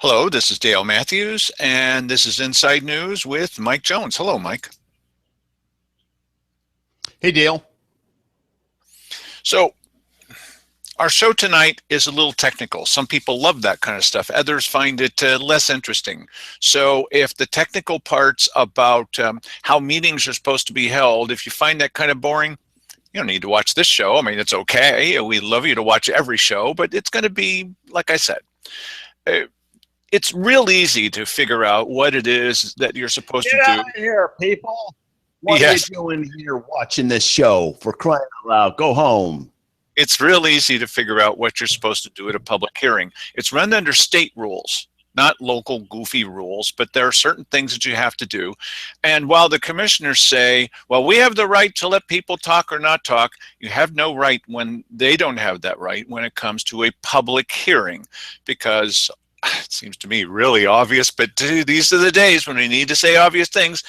Hello, this is Dale Matthews, and this is Inside News with Mike Jones. Hello, Mike. Hey, Dale. So, our show tonight is a little technical. Some people love that kind of stuff, others find it less interesting. So, if the technical parts about how meetings are supposed to be held, if you find that kind of boring, you don't need to watch this show. I mean, it's okay. We love you to watch every show, but it's going to be, like I said, uh, it's real easy to figure out what it is that you're supposed to Get out do. of here, people. What are you Yes. doing here watching this show? For crying out loud, go home. It's real easy to figure out what you're supposed to do at a public hearing. It's run under state rules, not local goofy rules, but there are certain things that you have to do. And while the commissioners say, well, we have the right to let people talk or not talk, you have no right when they don't have that right when it comes to a public hearing, because it seems to me really obvious, but these are the days when we need to say obvious things.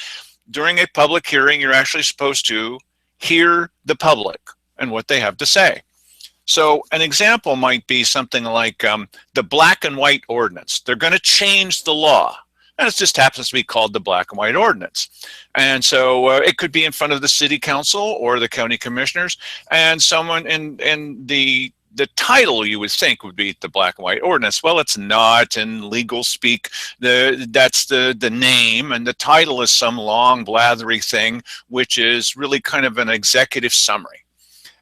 During a public hearing, you're actually supposed to hear the public and what they have to say. So an example might be something like the black and white ordinance. They're going to change the law. And it just happens to be called the black and white ordinance. And so it could be in front of the city council or the county commissioners, and someone in the title you would think would be the black and white ordinance. Well, it's not in legal speak. That's the name, and the title is some long blathery thing, which is really kind of an executive summary.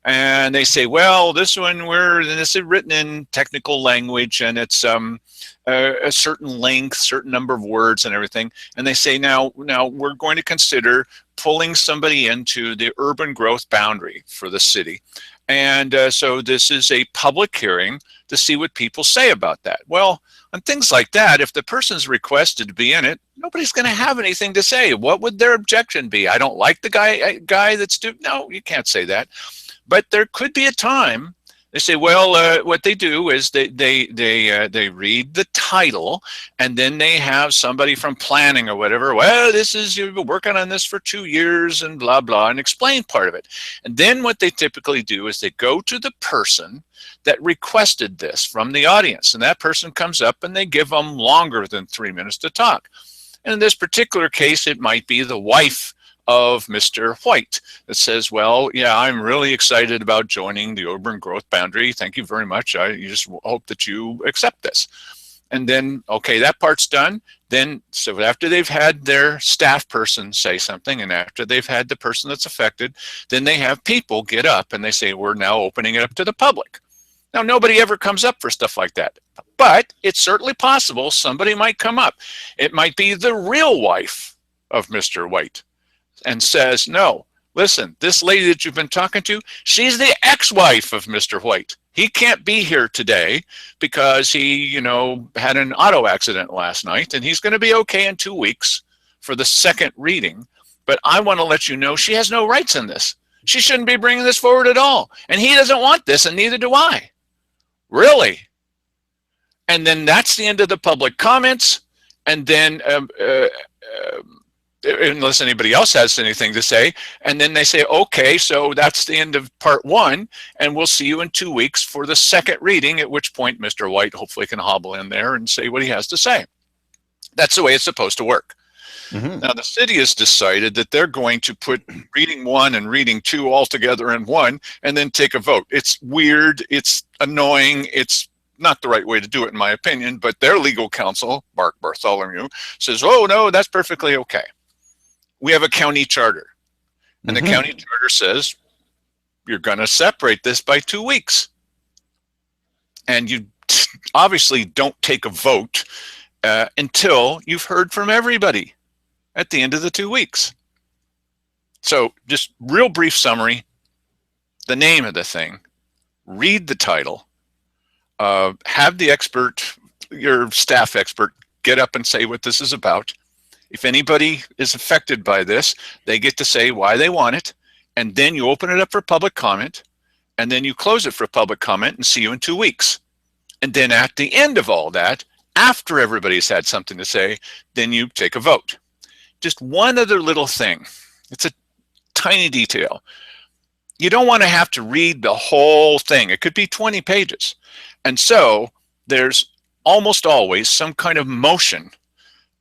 And they say, well, this is written in technical language, and it's a certain length, certain number of words and everything. And they say, now we're going to consider pulling somebody into the urban growth boundary for the city. And so this is a public hearing to see what people say about that. Well, on things like that, if the person's requested to be in it, nobody's going to have anything to say. What would their objection be? I don't like the guy that's doing. No, you can't say that. But there could be a time they say, well, what they do is they read the title, and then they have somebody from planning or whatever. Well, you've been working on this for 2 years and blah blah, and explain part of it. And then what they typically do is they go to the person that requested this from the audience, and that person comes up and they give them longer than 3 minutes to talk. And in this particular case, it might be the wife of Mr. White that says, well, yeah, I'm really excited about joining the urban growth boundary. Thank you very much. I just hope that you accept this. And then, okay, that part's done. Then, so after they've had their staff person say something, and after they've had the person that's affected, then they have people get up and they say, we're now opening it up to the public. Now, nobody ever comes up for stuff like that, but it's certainly possible somebody might come up. It might be the real wife of Mr. White and says, no, listen, this lady that you've been talking to, she's the ex-wife of Mr. White. He can't be here today because he, had an auto accident last night, and he's going to be okay in 2 weeks for the second reading. But I want to let you know she has no rights in this. She shouldn't be bringing this forward at all. And he doesn't want this, and neither do I. Really? And then that's the end of the public comments. And then unless anybody else has anything to say. And then they say, okay, so that's the end of part 1, and we'll see you in 2 weeks for the second reading, at which point Mr. White hopefully can hobble in there and say what he has to say. That's the way it's supposed to work. Mm-hmm. Now, the city has decided that they're going to put reading 1 and reading 2 all together in one and then take a vote. It's weird. It's annoying. It's not the right way to do it, in my opinion, but their legal counsel, Mark Bartholomew, says, oh, no, that's perfectly okay. We have a county charter, and the county charter says you're going to separate this by 2 weeks. And you obviously don't take a vote until you've heard from everybody at the end of the 2 weeks. So just real brief summary, the name of the thing, read the title, have the expert, your staff expert, get up and say what this is about. If anybody is affected by this, they get to say why they want it, and then you open it up for public comment, and then you close it for public comment and see you in 2 weeks. And then at the end of all that, after everybody's had something to say, then you take a vote. Just one other little thing. It's a tiny detail. You don't want to have to read the whole thing. It could be 20 pages. And so there's almost always some kind of motion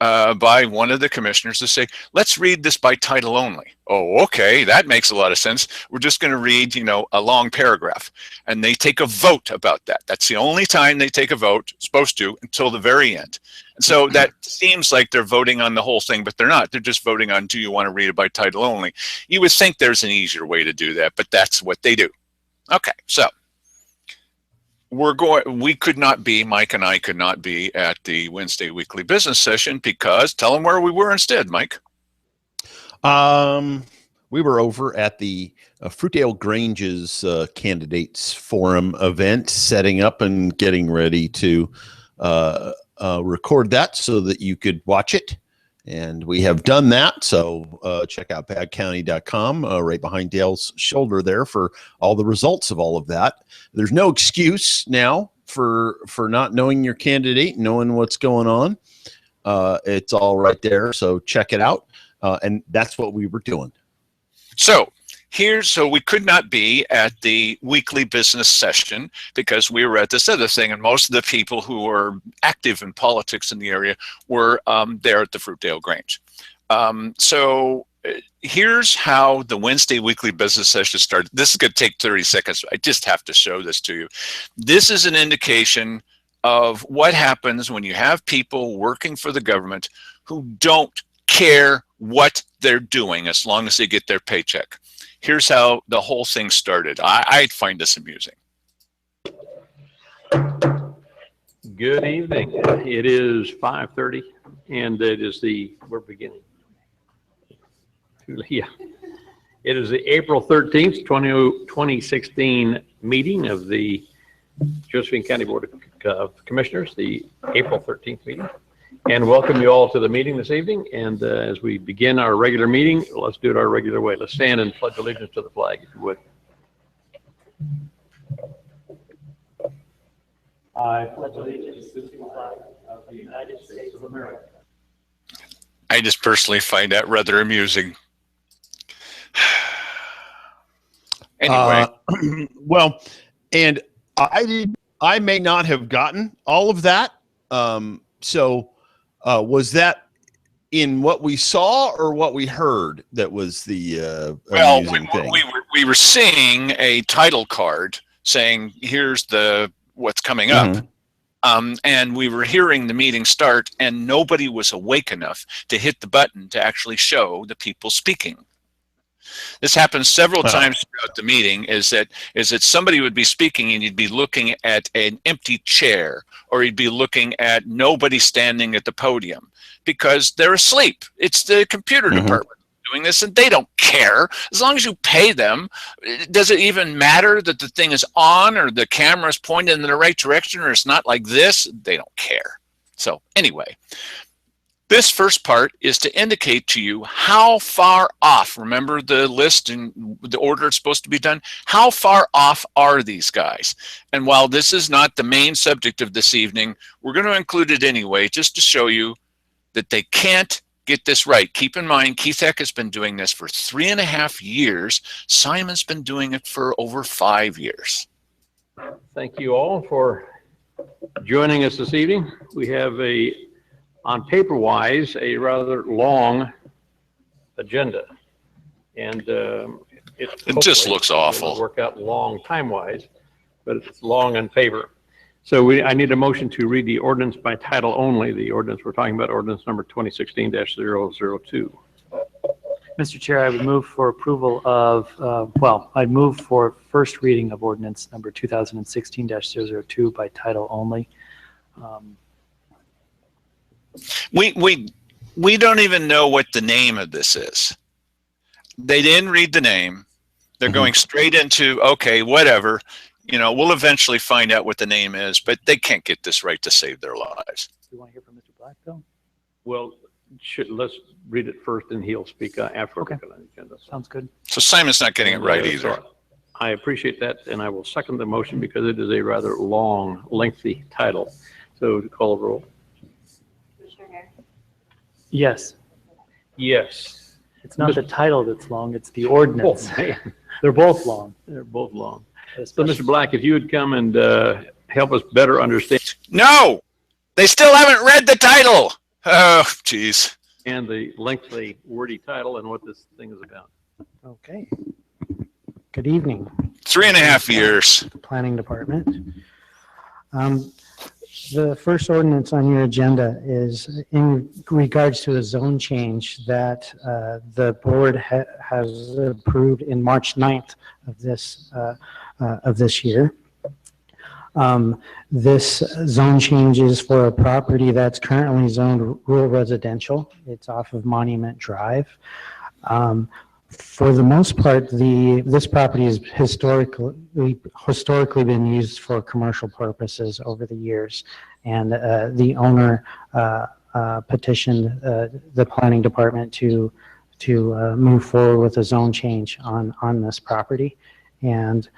by one of the commissioners to say, let's read this by title only. Oh, okay, that makes a lot of sense. We're just going to read, a long paragraph. And they take a vote about that. That's the only time they take a vote, supposed to, until the very end. And so that seems like they're voting on the whole thing, but they're not. They're just voting on, do you want to read it by title only? You would think there's an easier way to do that, but that's what they do. Okay, so we could not be, Mike and I could not be at the Wednesday weekly business session because, tell them where we were instead, Mike. We were over at the Fruitdale Grange's candidates forum event, setting up and getting ready to record that so that you could watch it. And we have done that. So check out badcounty.com right behind Dale's shoulder there for all the results of all of that. There's no excuse now for not knowing your candidate, knowing what's going on. It's all right there. So check it out. And that's what we were doing. So we could not be at the weekly business session because we were at this other thing, and most of the people who were active in politics in the area were there at the Fruitdale Grange. So here's how the Wednesday weekly business session started. This is going to take 30 seconds. I just have to show this to you. This is an indication of what happens when you have people working for the government who don't care what they're doing as long as they get their paycheck. Here's how the whole thing started. I find this amusing. Good evening. It is 5:30, and we're beginning. Yeah. It is the April 13th, 2016 meeting of the Josephine County Board of Commissioners, the April 13th meeting. And welcome you all to the meeting this evening. And as we begin our regular meeting, let's do it our regular way. Let's stand and pledge allegiance to the flag, if you would. I pledge allegiance to the flag of the United States of America. I just personally find that rather amusing. Anyway. Well, and I may not have gotten all of that. Was that in what we saw or what we heard that was the amusing thing? We were seeing a title card saying, here's what's coming up. And we were hearing the meeting start, and nobody was awake enough to hit the button to actually show the people speaking. This happens several times throughout the meeting, is that somebody would be speaking and you'd be looking at an empty chair, or you'd be looking at nobody standing at the podium because they're asleep. It's the computer department doing this, and they don't care. As long as you pay them, does it even matter that the thing is on or the camera is pointed in the right direction or it's not like this? They don't care. So anyway, this first part is to indicate to you how far off, remember the list and the order it's supposed to be done? How far off are these guys? And while this is not the main subject of this evening, we're going to include it anyway, just to show you that they can't get this right. Keep in mind, Keith Eck has been doing this for 3.5 years. Simon's been doing it for over 5 years. Thank you all for joining us this evening. We have on paper-wise, a rather long agenda, and it just looks awful. Work out long time-wise, but it's long on paper. So I need a motion to read the ordinance by title only. The ordinance we're talking about, ordinance number 2016-002. Mr. Chair, I would move for approval of, I'd move for first reading of ordinance number 2016-002 by title only. We don't even know what the name of this is. They didn't read the name. They're going straight into, okay, whatever. We'll eventually find out what the name is, but they can't get this right to save their lives. Do you want to hear from Mr. Black, though? Well, let's read it first, and he'll speak after. Okay. Sounds good. So Simon's not getting it right either. So I appreciate that, and I will second the motion because it is a rather long, lengthy title. So to call a roll. Yes. Yes. It's not the title that's long, it's the ordinance. Oh, They're both long. they're both long. So, Mr. Black, if you would come and help us better understand. No, They still haven't read the title. Oh, geez. And the lengthy, wordy title and what this thing is about. Okay. Good evening, 3.5 years. Planning Department. The first ordinance on your agenda is in regards to a zone change that the board has approved in March 9th of this year. This zone change is for a property that's currently zoned rural residential. It's off of Monument Drive. For the most part, this property has historically been used for commercial purposes over the years, and the owner petitioned the planning department to move forward with a zone change on this property, and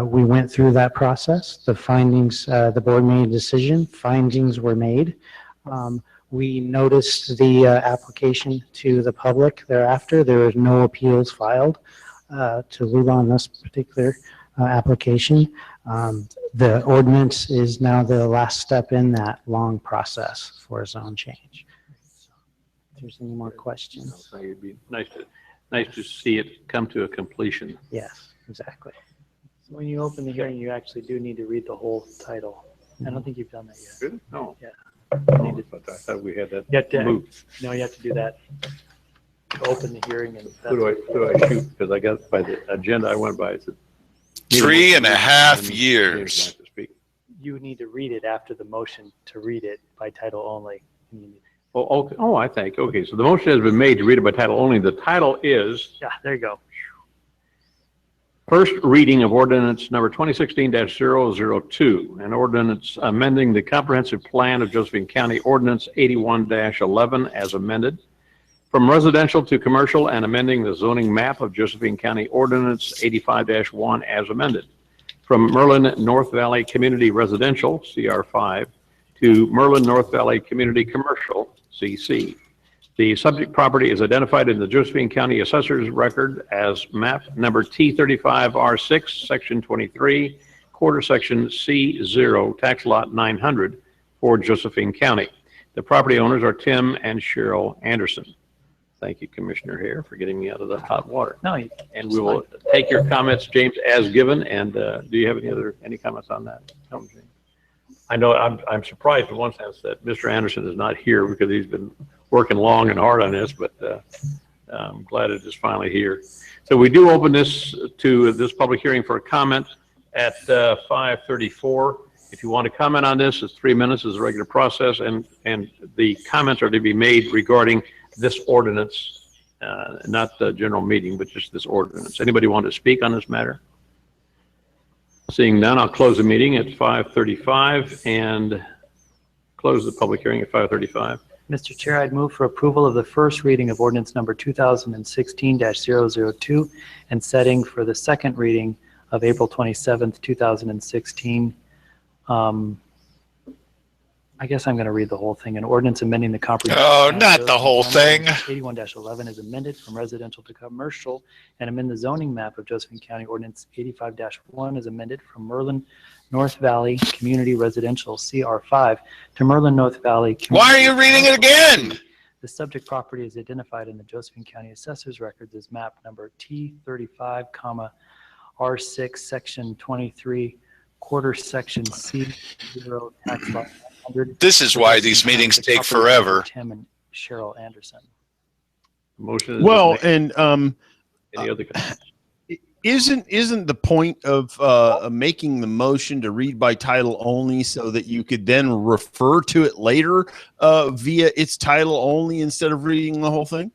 we went through that process. The findings, the board made a decision. Findings were made. We noticed the application to the public thereafter. There was no appeals filed to move on this particular application. The ordinance is now the last step in that long process for a zone change. If there's any more questions. I think it'd be nice to see it come to a completion. Yes, exactly. So when you open the hearing, you actually do need to read the whole title. I don't think you've done that yet. Good? No. Yeah. No, but I thought we had that You have to, moved. no, you have to do that to open the hearing. And Who do I shoot? Because I got by the agenda I went by. It said 3.5 years. to speak. you need to read it after the motion to read it by title only. Oh, okay. Oh, I think. Okay, so the motion has been made to read it by title only. The title is Yeah, there you go. First reading of ordinance number 2016-002, an ordinance amending the comprehensive plan of Josephine County Ordinance 81-11 as amended from residential to commercial and amending the zoning map of Josephine County Ordinance 85-1 as amended from Merlin North Valley Community Residential, CR5, to Merlin North Valley Community Commercial, CC. The subject property is identified in the Josephine County Assessor's Record as map number T35R6, section 23, quarter section C0, tax lot 900 for Josephine County. The property owners are Tim and Cheryl Anderson. Thank you, Commissioner Hare, for getting me out of the hot water. No, And we will take your comments, James, as given. And do you have any comments on that? No, James. I know I'm surprised in one sense that Mr. Anderson is not here because he's been working long and hard on this, but I'm glad it is finally here. So we do open this to this public hearing for a comment at 5:34. If you want to comment on this, it's 3 minutes is the regular process, and the comments are to be made regarding this ordinance, not the general meeting, but just this ordinance. Anybody want to speak on this matter? Seeing none, I'll close the meeting at 5:35 and close the public hearing at 5:35. Mr. Chair, I'd move for approval of the first reading of ordinance number 2016-002 and setting for the second reading of April 27th, 2016. I guess I'm going to read the whole thing. An ordinance amending the comprehensive. Oh, not the whole thing. 81-11 is amended from residential to commercial and amend the zoning map of Josephine County Ordinance 85-1 is amended from Merlin North Valley Community Residential CR5 to Merlin North Valley. Why are you reading it again? The subject property is identified in the Josephine County Assessor's Records as map number T35, R6, section 23, quarter section C0, tax lot 100. This is why these meetings take forever. Tim and Cheryl Anderson. Motion. Well, any and other comments? isn't the point of making the motion to read by title only so that you could then refer to it later via its title only instead of reading the whole thing?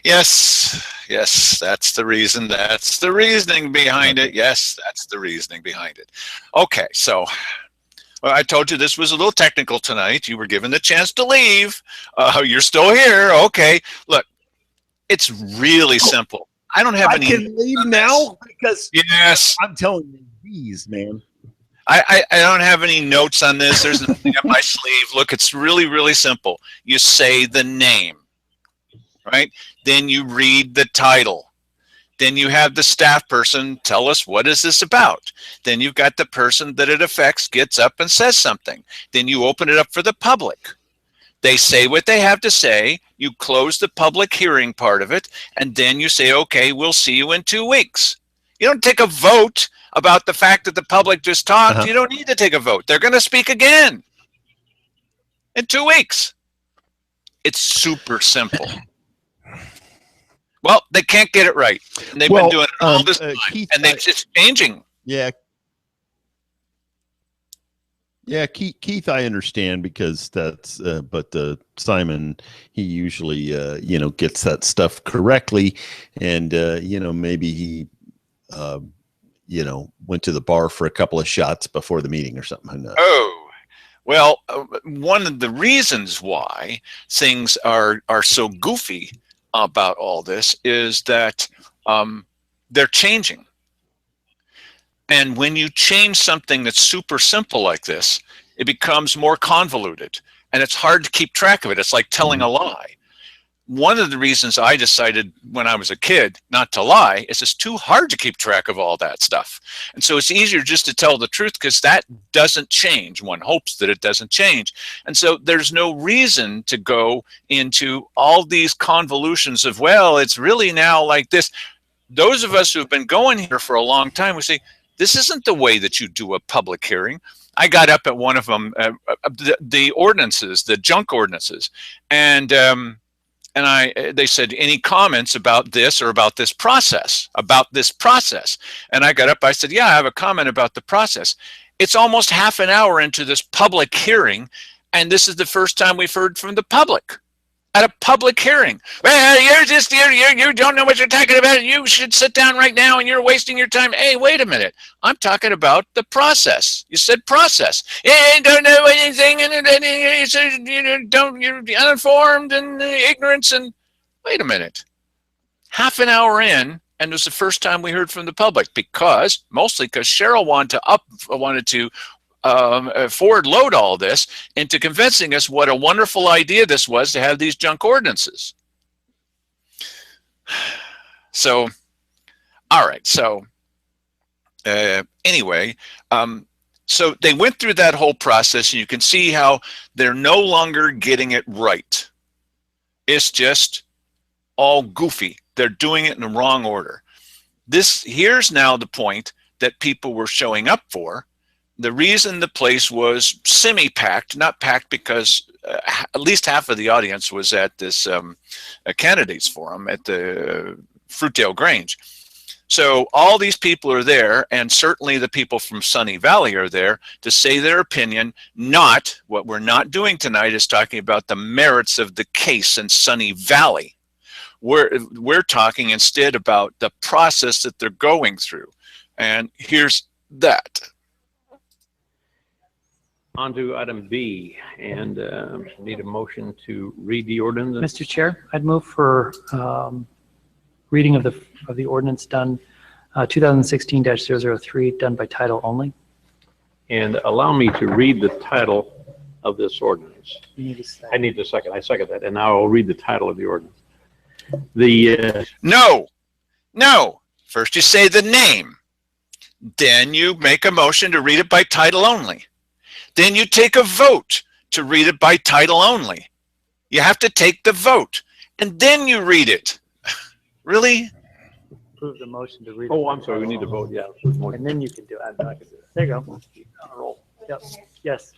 Yes, that's the reason. That's the reasoning behind it. Yes, that's the reasoning behind it. Okay, so well, I told you this was a little technical tonight. You were given the chance to leave. You're still here. Okay, look, it's really simple. I don't have I any. can leave now because Yes, I'm telling you, these man. I don't have any notes on this. There's nothing up my sleeve. Look, it's really, really simple. You say the name, right? Then you read the title. Then you have the staff person tell us, what is this about? Then you've got the person that it affects gets up and says something. Then you open it up for the public. They say what they have to say. You close the public hearing part of it. And then you say, okay, we'll see you in 2 weeks. You don't take a vote about the fact that the public just talked. You don't need to take a vote. They're going to speak again in 2 weeks. It's super simple. Well, they can't get it right. And they've been doing it all this time, Keith, and it's changing. Yeah. Yeah, Keith, I understand because that's, but Simon, he usually, gets that stuff correctly. And, maybe he, went to the bar for a couple of shots before the meeting or something. Who knows? Oh, well, one of the reasons why things are so goofy about all this is that they're changing. And when you change something that's super simple like this, it becomes more convoluted and it's hard to keep track of it. It's like telling a lie. One of the reasons I decided when I was a kid not to lie is it's too hard to keep track of all that stuff. And so it's easier just to tell the truth because that doesn't change. One hopes that it doesn't change. And so there's no reason to go into all these convolutions of, well, it's really now like this. Those of us who have been going here for a long time, we say, this isn't the way that you do a public hearing. I got up at one of them, the ordinances, the junk ordinances, and they said, any comments about this or about this process, And I got up, I said, yeah, I have a comment about the process. It's almost half an hour into this public hearing, and this is the first time we've heard from the public at a public hearing. Well, you don't know what you're talking about. You should sit down right now and you're wasting your time. Hey, wait a minute. I'm talking about the process. You said process. Yeah, don't know anything, and you're uninformed and ignorance. And wait a minute. Half an hour in, and it was the first time we heard from the public mostly because Cheryl wanted to forward load all this into convincing us what a wonderful idea this was to have these junk ordinances. So, all right. So anyway, so they went through that whole process, and you can see how they're no longer getting it right. It's just all goofy. They're doing it in the wrong order. Here's now the point that people were showing up for. The reason the place was semi-packed, not packed because at least half of the audience was at this candidates forum at the Fruitdale Grange. So all these people are there, and certainly the people from Sunny Valley are there to say their opinion. What we're not doing tonight is talking about the merits of the case in Sunny Valley. We're talking instead about the process that they're going through. And here's that. On to item B, and need a motion to read the ordinance. Mr. Chair, I'd move for reading of the ordinance done 2016-003 done by title only. And allow me to read the title of this ordinance. You need a second. I need a second. I second that, and now I'll read the title of the ordinance. No. First you say the name. Then you make a motion to read it by title only. Then you take a vote to read it by title only. You have to take the vote, and then you read it. Really? Approve the motion to read. Oh, I'm sorry. We need to vote. Yeah. And then you can do it. There you go. Yep. Yes.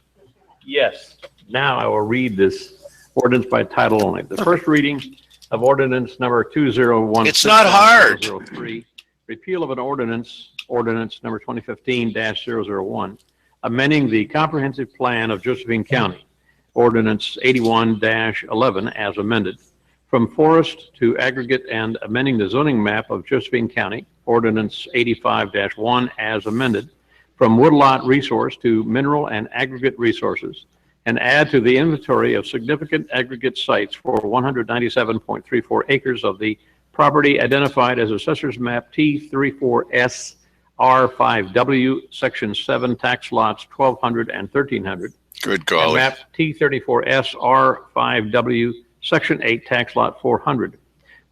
Yes. Now I will read this ordinance by title only. The first reading of ordinance number 2016. It's not hard. 003, repeal of an ordinance number 2015-001. Amending the comprehensive plan of Josephine County, ordinance 81-11 as amended, from forest to aggregate, and amending the zoning map of Josephine County, ordinance 85-1 as amended, from woodlot resource to mineral and aggregate resources, and add to the inventory of significant aggregate sites for 197.34 acres of the property identified as Assessor's Map T34S R5W, Section 7, tax lots 1200 and 1300. Good golly. And map T34S R5W, Section 8, tax lot 400.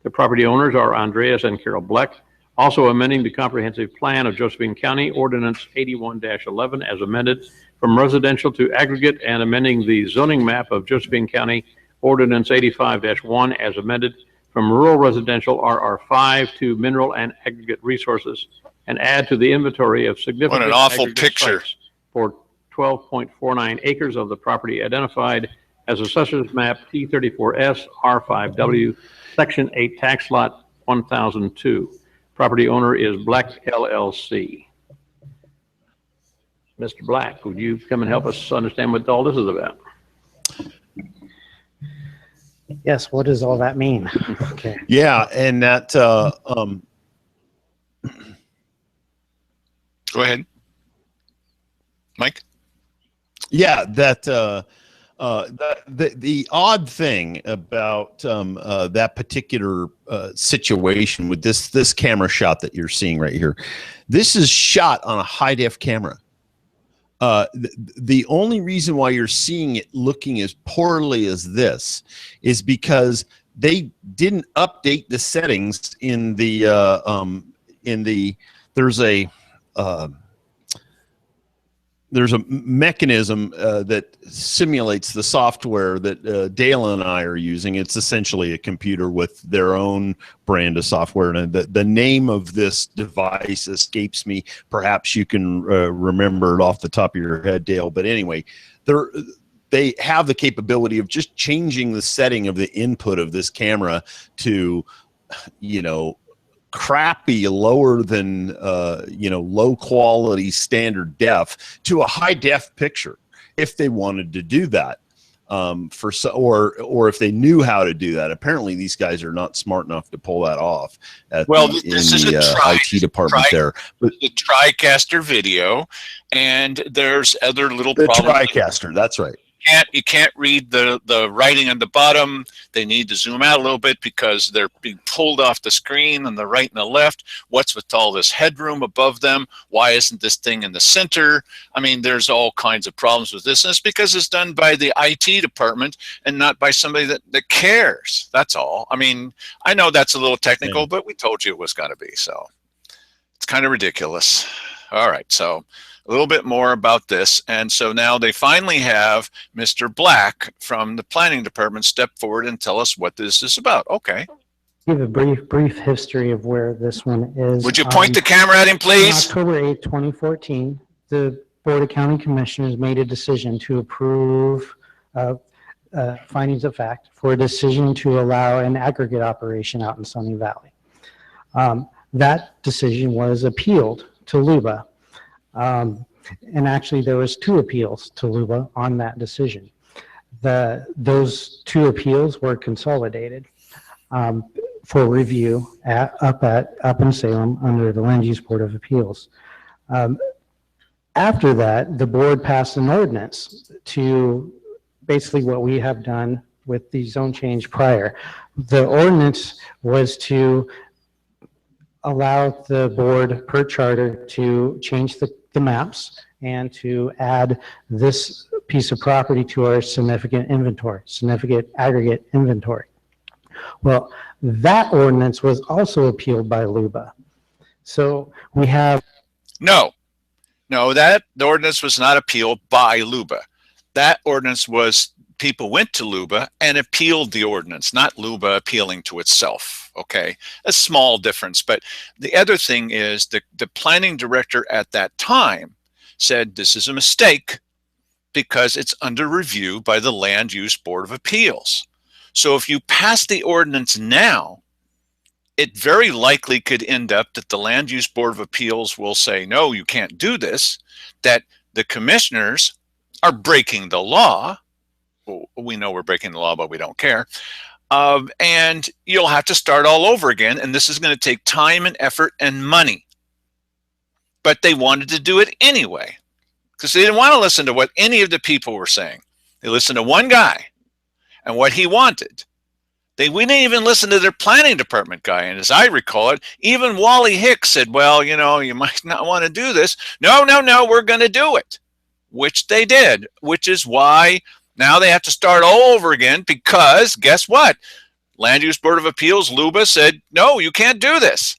The property owners are Andreas and Carol Bleck, Also amending the comprehensive plan of Josephine County, Ordinance 81-11 as amended from residential to aggregate, and amending the zoning map of Josephine County, Ordinance 85-1 as amended from rural residential RR5 to mineral and aggregate resources, and add to the inventory of significant What an awful aggregate picture. sites for 12.49 acres of the property identified as Assessor's Map T34S R5W, Section 8, Tax Lot 1002. Property owner is Black LLC. Mr. Black, would you come and help us understand what all this is about? Yes, what does all that mean? Okay. Yeah, and that Go ahead. Mike? yeah, that the odd thing about that particular situation with this camera shot that you're seeing right here, this is shot on a high def camera. The only reason why you're seeing it looking as poorly as this is because they didn't update the settings in the there's a mechanism that simulates the software that Dale and I are using. It's essentially a computer with their own brand of software. And the name of this device escapes me. Perhaps you can remember it off the top of your head, Dale. But anyway, they have the capability of just changing the setting of the input of this camera to, crappy, lower than low quality standard def to a high def picture if they wanted to do that, or if they knew how to do that. Apparently these guys are not smart enough to pull that off This is a IT department there. But the TriCaster video, and there's other little the problems. TriCaster, that's right. You can't read the writing on the bottom. They need to zoom out a little bit because they're being pulled off the screen on the right and the left. What's with all this headroom above them? Why isn't this thing in the center? I mean, there's all kinds of problems with this. And it's because it's done by the IT department and not by somebody that cares. That's all. I mean, I know that's a little technical, but we told you it was going to be. So it's kind of ridiculous. All right. So a little bit more about this. And so now they finally have Mr. Black from the planning department step forward and tell us what this is about. Okay. Give a brief history of where this one is. Would you point the camera at him, On please? October 8th, 2014, the Board of County Commissioners made a decision to approve findings of fact for a decision to allow an aggregate operation out in Sunny Valley. That decision was appealed to LUBA. And actually there was 2 appeals to LUBA on that decision. Those 2 appeals were consolidated for review up in Salem under the Land Use Board of Appeals. After that, the board passed an ordinance to basically what we have done with the zone change prior. The ordinance was to allow the board per charter to change the maps and to add this piece of property to our significant aggregate inventory. Well, that ordinance was also appealed by LUBA. So we have... No, the ordinance was not appealed by LUBA. That ordinance was, people went to LUBA and appealed the ordinance, not LUBA appealing to itself. Okay, a small difference. But the other thing is the planning director at that time said this is a mistake because it's under review by the Land Use Board of Appeals. So if you pass the ordinance now, it very likely could end up that the Land Use Board of Appeals will say, no, you can't do this, that the commissioners are breaking the law. Well, we know we're breaking the law, but we don't care. And you'll have to start all over again. And this is going to take time and effort and money. But they wanted to do it anyway because they didn't want to listen to what any of the people were saying. They listened to one guy and what he wanted. They wouldn't even listen to their planning department guy. And as I recall it, even Wally Hicks said, well, you might not want to do this. No, we're going to do it, which they did, which is why now they have to start all over again because guess what? Land Use Board of Appeals, LUBA, said, no, you can't do this.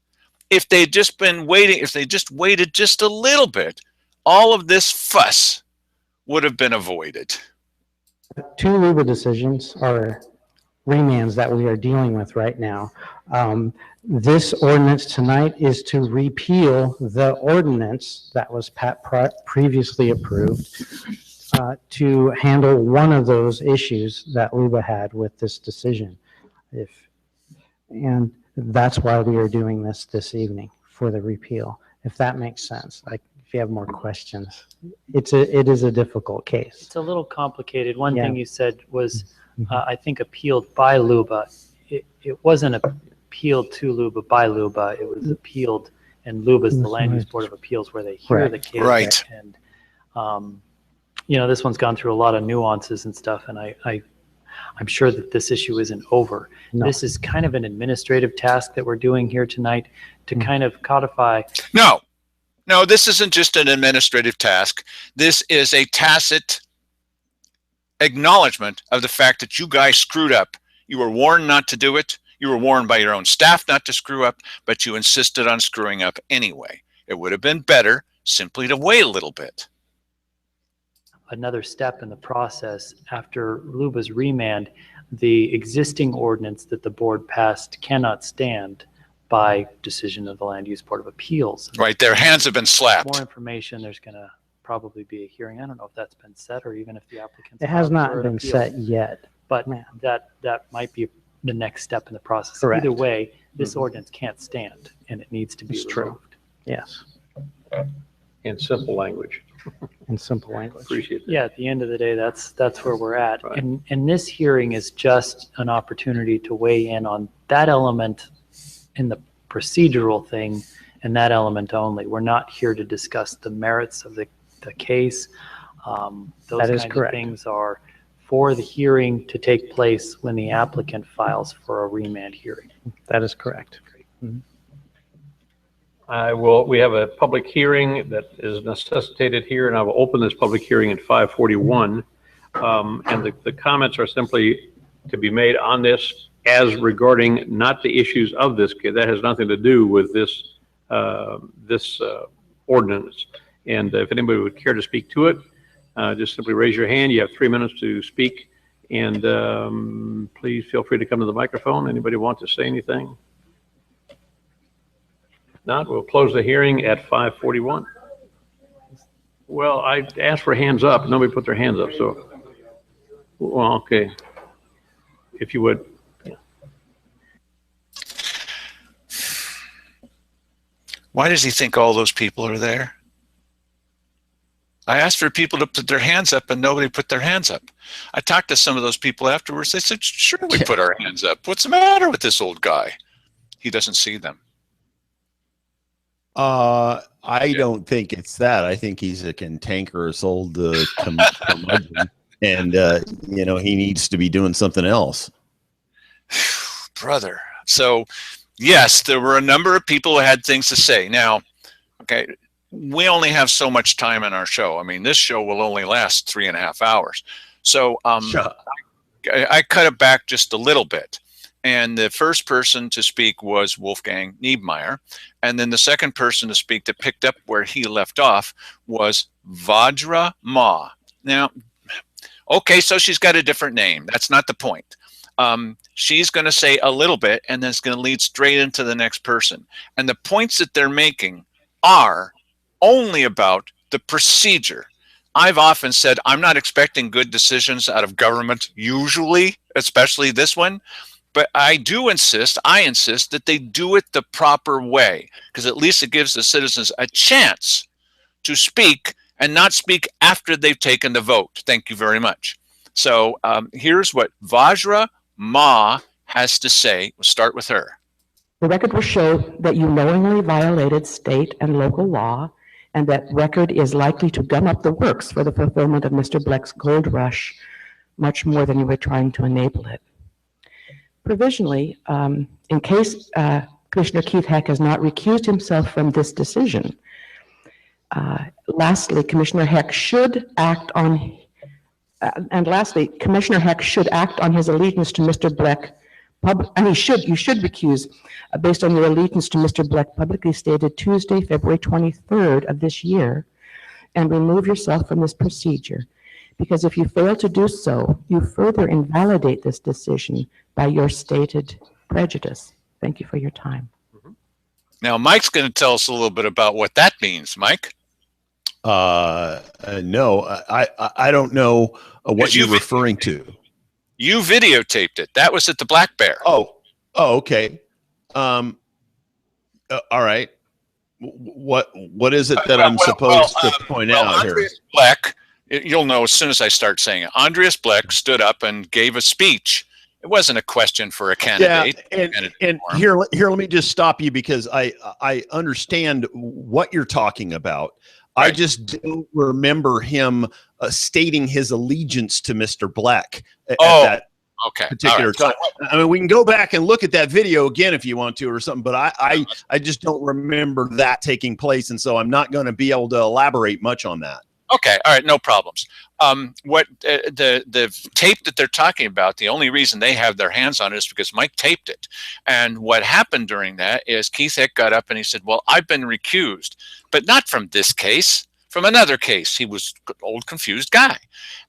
If they'd just been waiting, if they just waited just a little bit, all of this fuss would have been avoided. 2 LUBA decisions are remands that we are dealing with right now. This ordinance tonight is to repeal the ordinance that was previously approved to handle one of those issues that LUBA had with this decision. And that's why we are doing this evening, for the repeal, if that makes sense. Like, if you have more questions, it is a difficult case. It's a little complicated. One Yeah. thing you said was, I think, appealed by LUBA. It wasn't appealed to LUBA by LUBA. It was appealed, and LUBA is the Land Use Board of Appeals, where they hear the case. Right. And, this one's gone through a lot of nuances and stuff, and I'm sure that this issue isn't over. No. This is kind of an administrative task that we're doing here tonight to kind of codify. No, this isn't just an administrative task. This is a tacit acknowledgement of the fact that you guys screwed up. You were warned not to do it. You were warned by your own staff not to screw up, but you insisted on screwing up anyway. It would have been better simply to wait a little bit. Another step in the process after LUBA's remand, the existing ordinance that the board passed cannot stand by decision of the Land Use Board of Appeals. Right, their hands have been slapped. More information, there's going to probably be a hearing. I don't know if that's been set, or even if the applicants. It has filed not for an been appeal. set yet. But Yeah. that might be the next step in the process. Correct. Either way, this ordinance can't stand, and it needs to be It's true. removed. Yes, In simple language. in simple language. Appreciate that. Yeah, at the end of the day, that's where we're at. Right. And this hearing is just an opportunity to weigh in on that element in the procedural thing, and that element only. We're not here to discuss the merits of the case. Those That is kinds correct. of things are for the hearing to take place when the applicant files for a remand hearing. That is correct. We have a public hearing that is necessitated here, and I will open this public hearing at 5:41. And the comments are simply to be made on this as regarding not the issues of this case. That has nothing to do with this ordinance. And if anybody would care to speak to it, just simply raise your hand. You have 3 minutes to speak. And please feel free to come to the microphone. Anybody want to say anything? Not, we'll close the hearing at 5:41. Well, I asked for hands up. Nobody put their hands up, so. Well, okay. If you would. Why does he think all those people are there? I asked for people to put their hands up, and nobody put their hands up. I talked to some of those people afterwards. They said, sure, we put our hands up. What's the matter with this old guy? He doesn't see them. I don't think it's that. I think he's a cantankerous old curmudgeon, and he needs to be doing something else. Brother. So, yes, there were a number of people who had things to say. Now, okay, we only have so much time in our show. I mean, this show will only last 3.5 hours. So I cut it back just a little bit. And the first person to speak was Wolfgang Niebmeyer. And then the second person to speak that picked up where he left off was Vajra Ma. Now, okay, so she's got a different name. That's not the point. She's going to say a little bit, and then it's going to lead straight into the next person. And the points that they're making are only about the procedure. I've often said I'm not expecting good decisions out of government usually, especially this one. But I insist that they do it the proper way, because at least it gives the citizens a chance to speak and not speak after they've taken the vote. Thank you very much. So here's what Vajra Ma has to say. We'll start with her. The record will show that you knowingly violated state and local law, and that record is likely to gum up the works for the fulfillment of Mr. Bleck's gold rush much more than you were trying to enable it. Provisionally, in case Commissioner Keith Heck has not recused himself from this decision, lastly, Commissioner Heck should act on, Commissioner Heck should act on his allegiance to Mr. Bleck you should recuse based on your allegiance to Mr. Bleck publicly stated Tuesday, February 23rd of this year, and remove yourself from this procedure. Because if you fail to do so, you further invalidate this decision by your stated prejudice. Thank you for your time. Now, Mike's going to tell us a little bit about what that means. Mike? No, I don't know what you're referring to. You videotaped it. That was at the Black Bear. Oh, okay. All right. What is it that I'm supposed to point out here? Andreas Bleck, you'll know as soon as I start saying it. Andreas Bleck stood up and gave a speech. It wasn't a question for a candidate. Yeah, and here, let me just stop you because I understand what you're talking about. Right. I just don't remember him stating his allegiance to Mr. Bleck at that particular time. I mean, we can go back and look at that video again if you want to or something, but I just don't remember that taking place, and so I'm not going to be able to elaborate much on that. Okay, all right, no problems. What the tape that they're talking about, the only reason they have their hands on it is because Mike taped it. And what happened during that is Keith Hick got up and he said, well, I've been recused, but not from this case, from another case. He was an old, confused guy.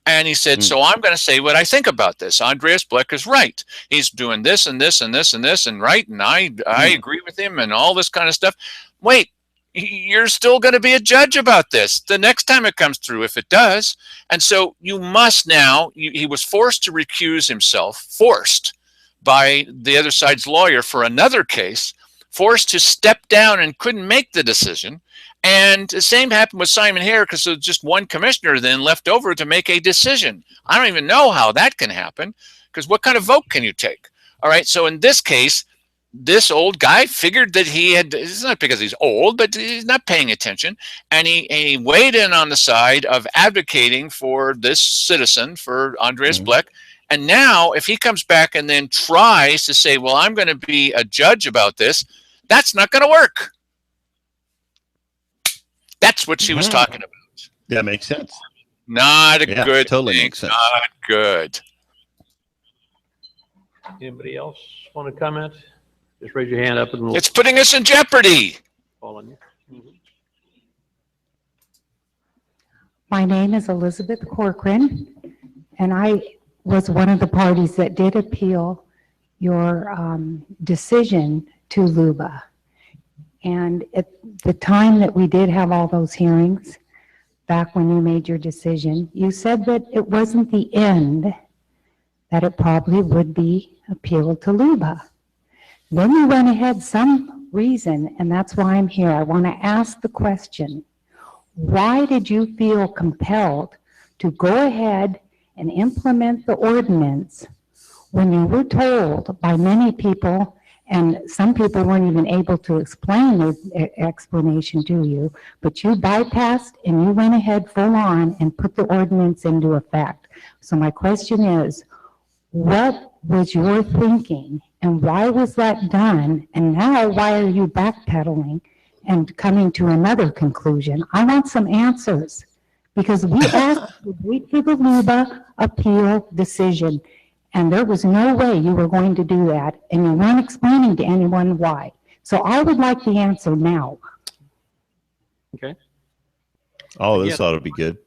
And he said, so I'm going to say what I think about this. Andreas Bleck is right. He's doing this and this and this and this and right, and I agree with him and all this kind of stuff. Wait. You're still going to be a judge about this the next time it comes through, if it does. And so you must now, he was forced to recuse himself, forced by the other side's lawyer for another case, forced to step down and couldn't make the decision. And the same happened with Simon Hare because there was just one commissioner then left over to make a decision. I don't even know how that can happen because what kind of vote can you take? All right, so in this case, this old guy figured that it's not because he's old, but he's not paying attention. And he weighed in on the side of advocating for this citizen, for Andreas Bleck. And now if he comes back and then tries to say, well, I'm going to be a judge about this, that's not going to work. That's what she was talking about. That makes sense. Not a good totally thing. Makes sense. Not good. Anybody else want to comment? Just raise your hand up and we'll It's putting us in jeopardy. call on you. My name is Elizabeth Corcoran, and I was one of the parties that did appeal your decision to LUBA. And at the time that we did have all those hearings, back when you made your decision, you said that it wasn't the end, that it probably would be appealed to LUBA. Then you went ahead some reason, and that's why I'm here. I want to ask the question, why did you feel compelled to go ahead and implement the ordinance when you were told by many people, and some people weren't even able to explain their explanation to you, but you bypassed and you went ahead full on and put the ordinance into effect? So my question is, what was your thinking and why was that done? And now why are you backpedaling and coming to another conclusion? I want some answers because we asked to wait for the LUBA appeal decision, and there was no way you were going to do that, and you weren't explaining to anyone why. So I would like the answer now. Okay. Oh, this ought to be good.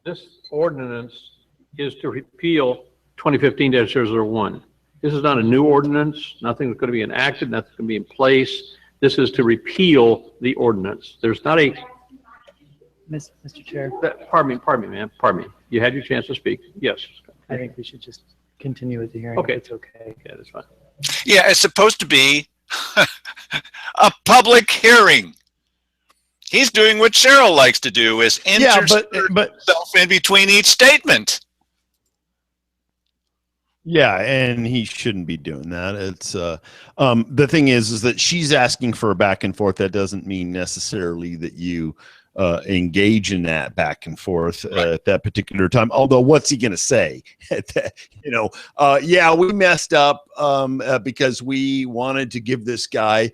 This ordinance is to repeal 2015-001. This is not a new ordinance. Nothing's going to be enacted. Nothing's going to be in place. This is to repeal the ordinance. There's not a... Mr. Chair, Pardon me, ma'am. Pardon me. You had your chance to speak. Yes. I think we should just continue with the hearing. Okay. If it's okay. Yeah, that's fine. Yeah, it's supposed to be a public hearing. He's doing what Cheryl likes to do, is insert himself in between each statement. Yeah, and he shouldn't be doing that. It's the thing is that she's asking for a back and forth. That doesn't mean necessarily that you engage in that back and forth at that particular time. Although, what's he going to say? Yeah, we messed up because we wanted to give this guy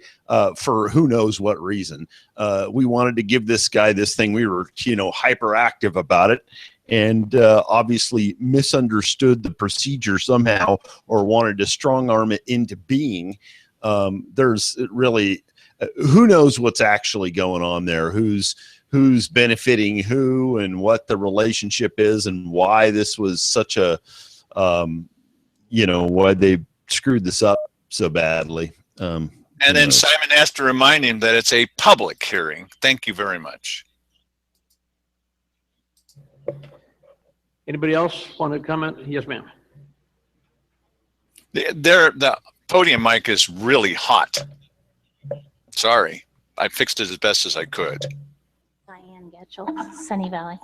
for who knows what reason. We wanted to give this guy this thing. We were, hyperactive about it. and obviously misunderstood the procedure somehow or wanted to strong arm it into being. There's really, who knows what's actually going on there, who's benefiting who, and what the relationship is, and why this was such a, why they screwed this up so badly. And then Simon has to remind him that it's a public hearing. Thank you very much. Anybody else want to comment? Yes, ma'am. The podium mic is really hot. Sorry. I fixed it as best as I could. Diane Getchell, Sunny Valley.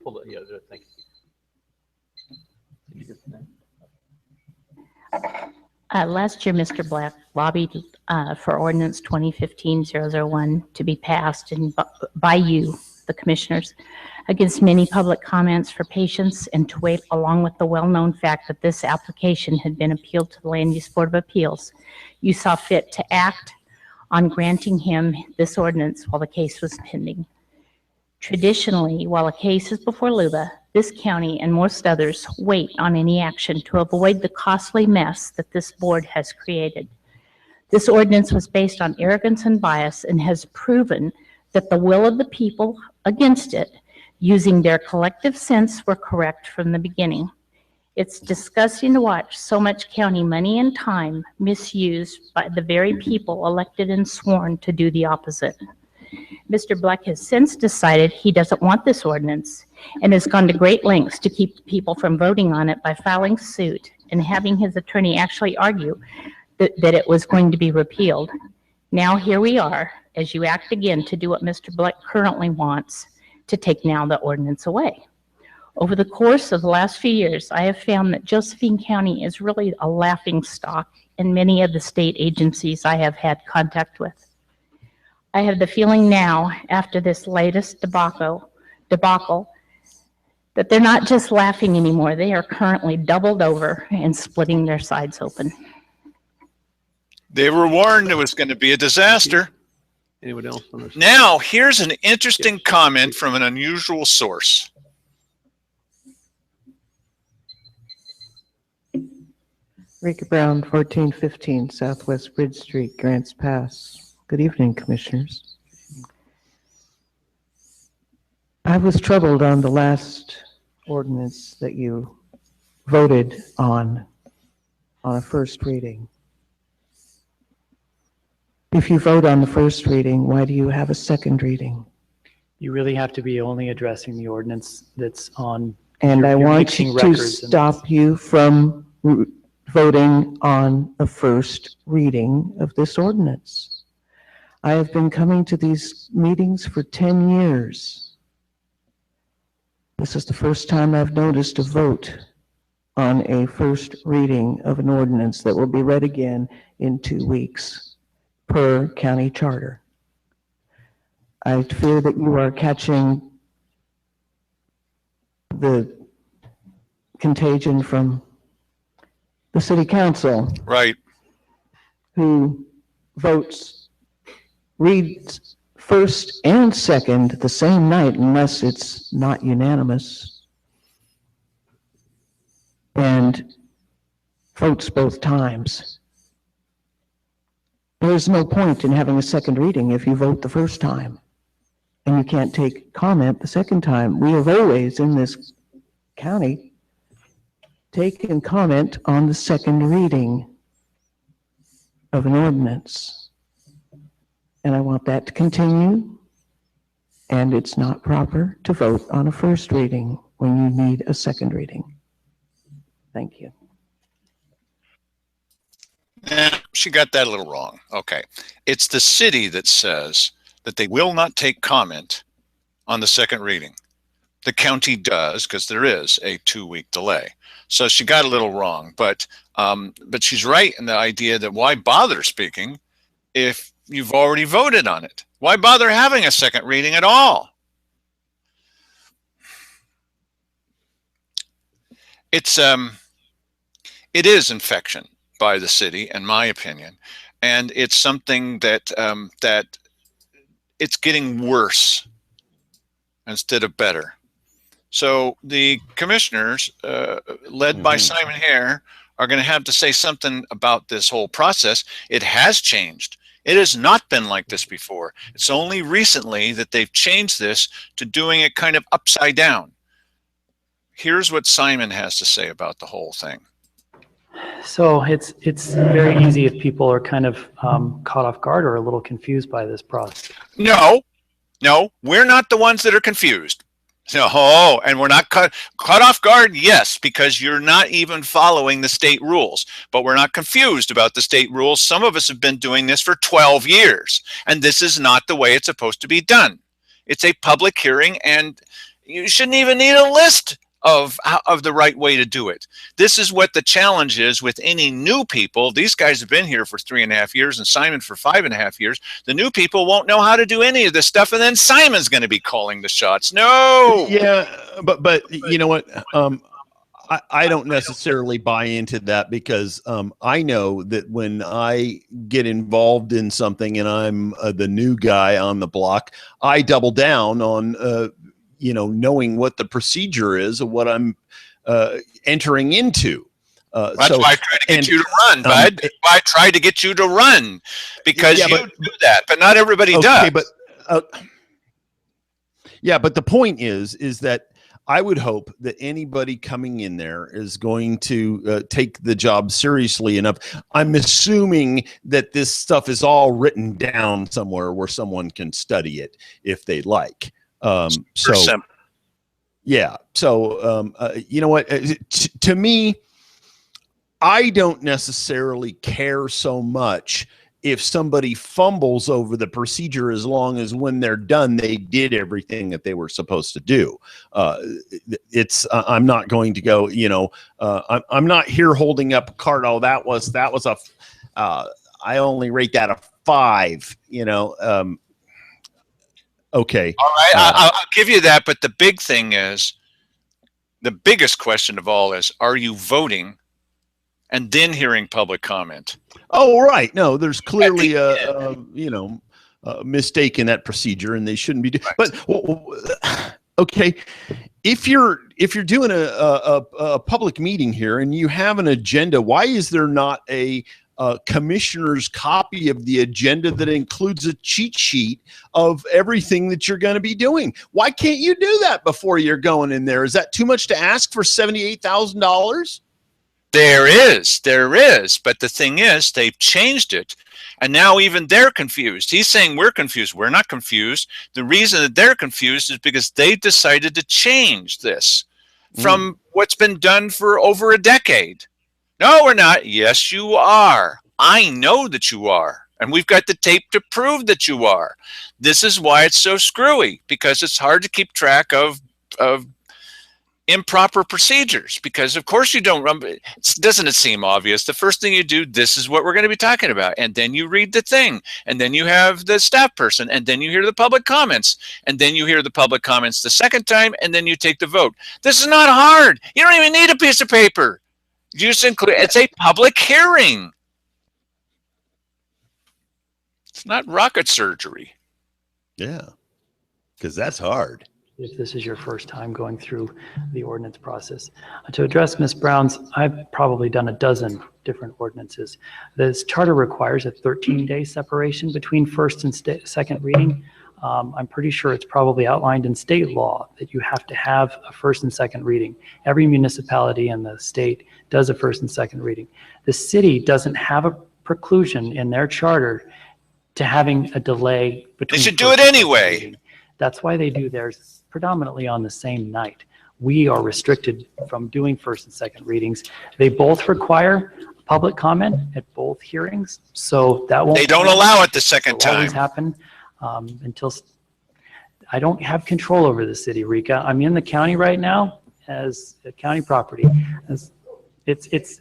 Hold on. Yeah, thank you. Last year, Mr. Black lobbied for ordinance 2015-001 to be passed and by you, the commissioners, against many public comments for patience and to wait, along with the well-known fact that this application had been appealed to the Land Use Board of Appeals. You saw fit to act on granting him this ordinance while the case was pending. Traditionally, while a case is before LUBA, this county and most others wait on any action to avoid the costly mess that this board has created. This ordinance was based on arrogance and bias and has proven that the will of the people against it, using their collective sense, were correct from the beginning. It's disgusting to watch so much county money and time misused by the very people elected and sworn to do the opposite. Mr. Black has since decided he doesn't want this ordinance and has gone to great lengths to keep people from voting on it by filing suit and having his attorney actually argue that it was going to be repealed. Now here we are, as you act again to do what Mr. Black currently wants, to take now the ordinance away. Over the course of the last few years, I have found that Josephine County is really a laughing stock in many of the state agencies I have had contact with. I have the feeling now, after this latest debacle, that they're not just laughing anymore. They are currently doubled over and splitting their sides open. They were warned it was going to be a disaster. Anyone else on this? Now, here's an interesting comment from an unusual source. Rika Brown, 1415 Southwest Bridge Street, Grants Pass. Good evening, Commissioners. I was troubled on the last ordinance that you voted on a first reading. If you vote on the first reading, why do you have a second reading? You really have to be only addressing the ordinance that's on. And I you're want mixing to records and- stop you from voting on the first reading of this ordinance. I have been coming to these meetings for 10 years. This is the first time I've noticed a vote on a first reading of an ordinance that will be read again in 2 weeks per county charter. I fear that you are catching the contagion from the city council, Right. who reads first and second the same night unless it's not unanimous, and votes both times. There's no point in having a second reading if you vote the first time and you can't take comment the second time. We have always in this county taken comment on the second reading of an ordinance. And I want that to continue. And it's not proper to vote on a first reading when you need a second reading. Thank you. She got that a little wrong. Okay. It's the city that says that they will not take comment on the second reading. The county does, because there is a 2-week delay. So she got a little wrong, but she's right in the idea that why bother speaking if you've already voted on it? Why bother having a second reading at all? It is infection by the city, in my opinion, and it's something that it's getting worse instead of better. So the commissioners, led by Simon Hare, are going to have to say something about this whole process. It has changed. It has not been like this before. It's only recently that they've changed this to doing it kind of upside down. Here's what Simon has to say about the whole thing. So it's very easy if people are kind of caught off guard or a little confused by this process. No, we're not the ones that are confused. No, and we're not caught off guard, yes, because you're not even following the state rules. But we're not confused about the state rules. Some of us have been doing this for 12 years, and this is not the way it's supposed to be done. It's a public hearing, and you shouldn't even need a list of the right way to do it. This is what the challenge is with any new people. These guys have been here for 3.5 years and Simon for 5.5 years. The new people won't know how to do any of this stuff, and then Simon's going to be calling the shots. No. Yeah, but you know what? I don't necessarily buy into that, because I know that when I get involved in something and I'm the new guy on the block, I double down on knowing what the procedure is of what I'm entering into. That's why I tried to get you to run, bud. That's why I tried to get you to run, because you do that, but not everybody does. But but the point is that I would hope that anybody coming in there is going to take the job seriously enough. I'm assuming that this stuff is all written down somewhere where someone can study it if they like. Yeah. So, you know what, to me, I don't necessarily care so much if somebody fumbles over the procedure, as long as when they're done, they did everything that they were supposed to do. I'm not going to go, I'm not here holding up a card. Oh, that was I only rate that a 5, okay. All right, I'll give you that. But the big thing is, the biggest question of all is, are you voting and then hearing public comment? Oh, right. No, there's clearly a mistake in that procedure, and they shouldn't be doing. But okay, if you're doing a public meeting here and you have an agenda, why is there not a commissioner's copy of the agenda that includes a cheat sheet of everything that you're going to be doing? Why can't you do that before you're going in there? Is that too much to ask for $78,000? There is. But the thing is, they've changed it. And now even they're confused. He's saying we're confused. We're not confused. The reason that they're confused is because they decided to change this from what's been done for over a decade. No, we're not. Yes, you are. I know that you are. And we've got the tape to prove that you are. This is why it's so screwy, because it's hard to keep track of improper procedures, because of course you don't run. Doesn't it seem obvious? The first thing you do, this is what we're going to be talking about. And then you read the thing, and then you have the staff person, and then you hear the public comments, and then you hear the public comments the second time, and then you take the vote. This is not hard. You don't even need a piece of paper. You just include, it's a public hearing. It's not rocket surgery. Yeah, because that's hard. If this is your first time going through the ordinance process. To address Ms. Brown's, I've probably done a dozen different ordinances. This charter requires a 13-day separation between first and second reading. I'm pretty sure it's probably outlined in state law that you have to have a first and second reading. Every municipality in the state does a first and second reading. The city doesn't have a preclusion in their charter to having a delay between. They should do it anyway. That's why they do theirs predominantly on the same night. We are restricted from doing first and second readings. They both require public comment at both hearings, so that won't. They don't allow it the second time. Always happen until. I don't have control over the city, Rika. I'm in the county right now as a county property. It's.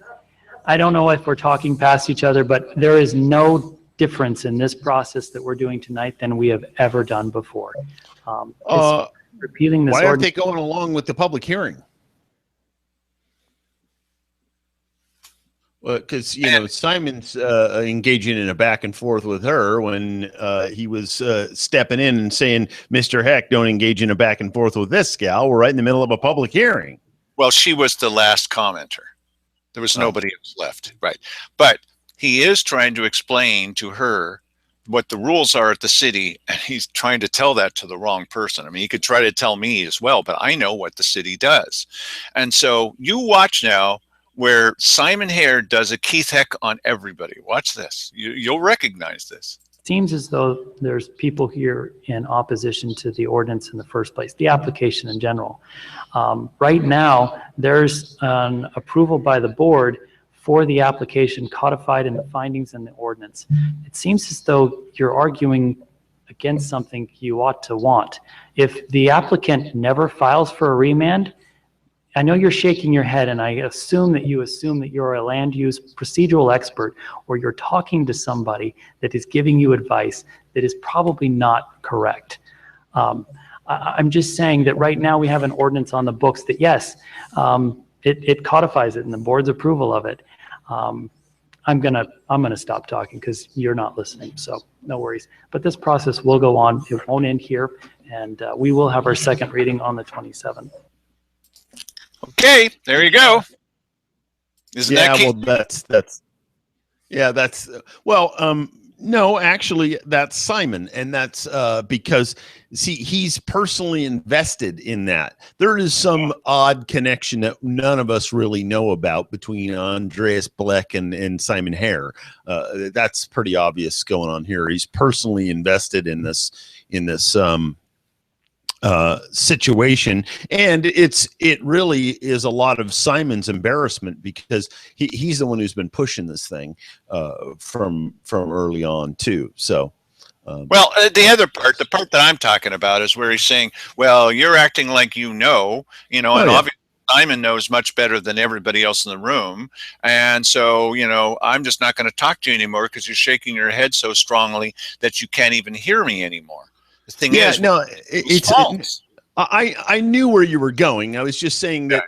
I don't know if we're talking past each other, but there is no difference in this process that we're doing tonight than we have ever done before. Repealing this. Why aren't they going along with the public hearing? Well, because Simon's engaging in a back and forth with her when he was stepping in and saying, "Mr. Heck, don't engage in a back and forth with this gal. We're right in the middle of a public hearing." Well, she was the last commenter. There was nobody else left, right? But he is trying to explain to her what the rules are at the city, and he's trying to tell that to the wrong person. I mean, he could try to tell me as well, but I know what the city does. And so you watch now where Simon Hare does a Keith Heck on everybody. Watch this. You'll recognize this. Seems as though there's people here in opposition to the ordinance in the first place, the application in general. Right now, there's an approval by the board for the application codified in the findings in the ordinance. It seems as though you're arguing against something you ought to want. If the applicant never files for a remand, I know you're shaking your head, and I assume that you're a land use procedural expert, or you're talking to somebody that is giving you advice that is probably not correct. I'm just saying that right now we have an ordinance on the books that, yes, it codifies it in the board's approval of it. I'm gonna stop talking because you're not listening, so no worries. But this process will go on. It won't end here, and we will have our second reading on the 27th. Okay, there you go. Isn't that well, no, actually, that's Simon, and that's because, see, he's personally invested in that. There is some odd connection that none of us really know about between Andreas Bleck and Simon Hare. That's pretty obvious going on here. He's personally invested in this situation, and it really is a lot of Simon's embarrassment because he's the one who's been pushing this thing from early on too. So well, the other part, the part that I'm talking about, is where he's saying, well, you're acting like and obviously Simon knows much better than everybody else in the room, and so I'm just not going to talk to you anymore because you're shaking your head so strongly that you can't even hear me anymore. The thing is, I knew where you were going. I was just saying that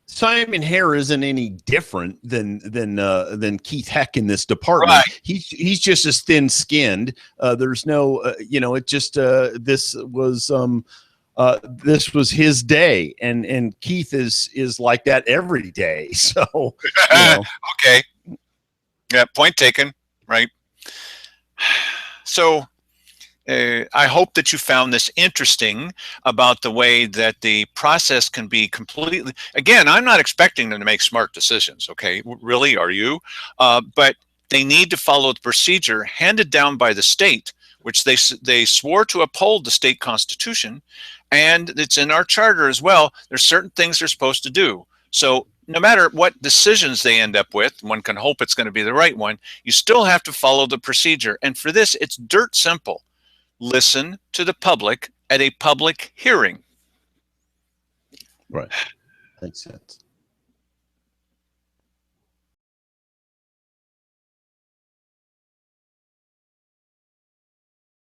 Simon Hare isn't any different than Keith Heck in this department. Right. He's just as thin-skinned. There's no, it just this was his day, and Keith is like that every day. So okay, yeah, point taken. Right. So. I hope that you found this interesting about the way that the process can be completely, again, I'm not expecting them to make smart decisions, okay? Really, are you? But they need to follow the procedure handed down by the state, which they swore to uphold the state constitution, and it's in our charter as well. There's certain things they're supposed to do. So no matter what decisions they end up with, one can hope it's going to be the right one, you still have to follow the procedure. And for this, it's dirt simple. Listen to the public at a public hearing. Right. Makes sense.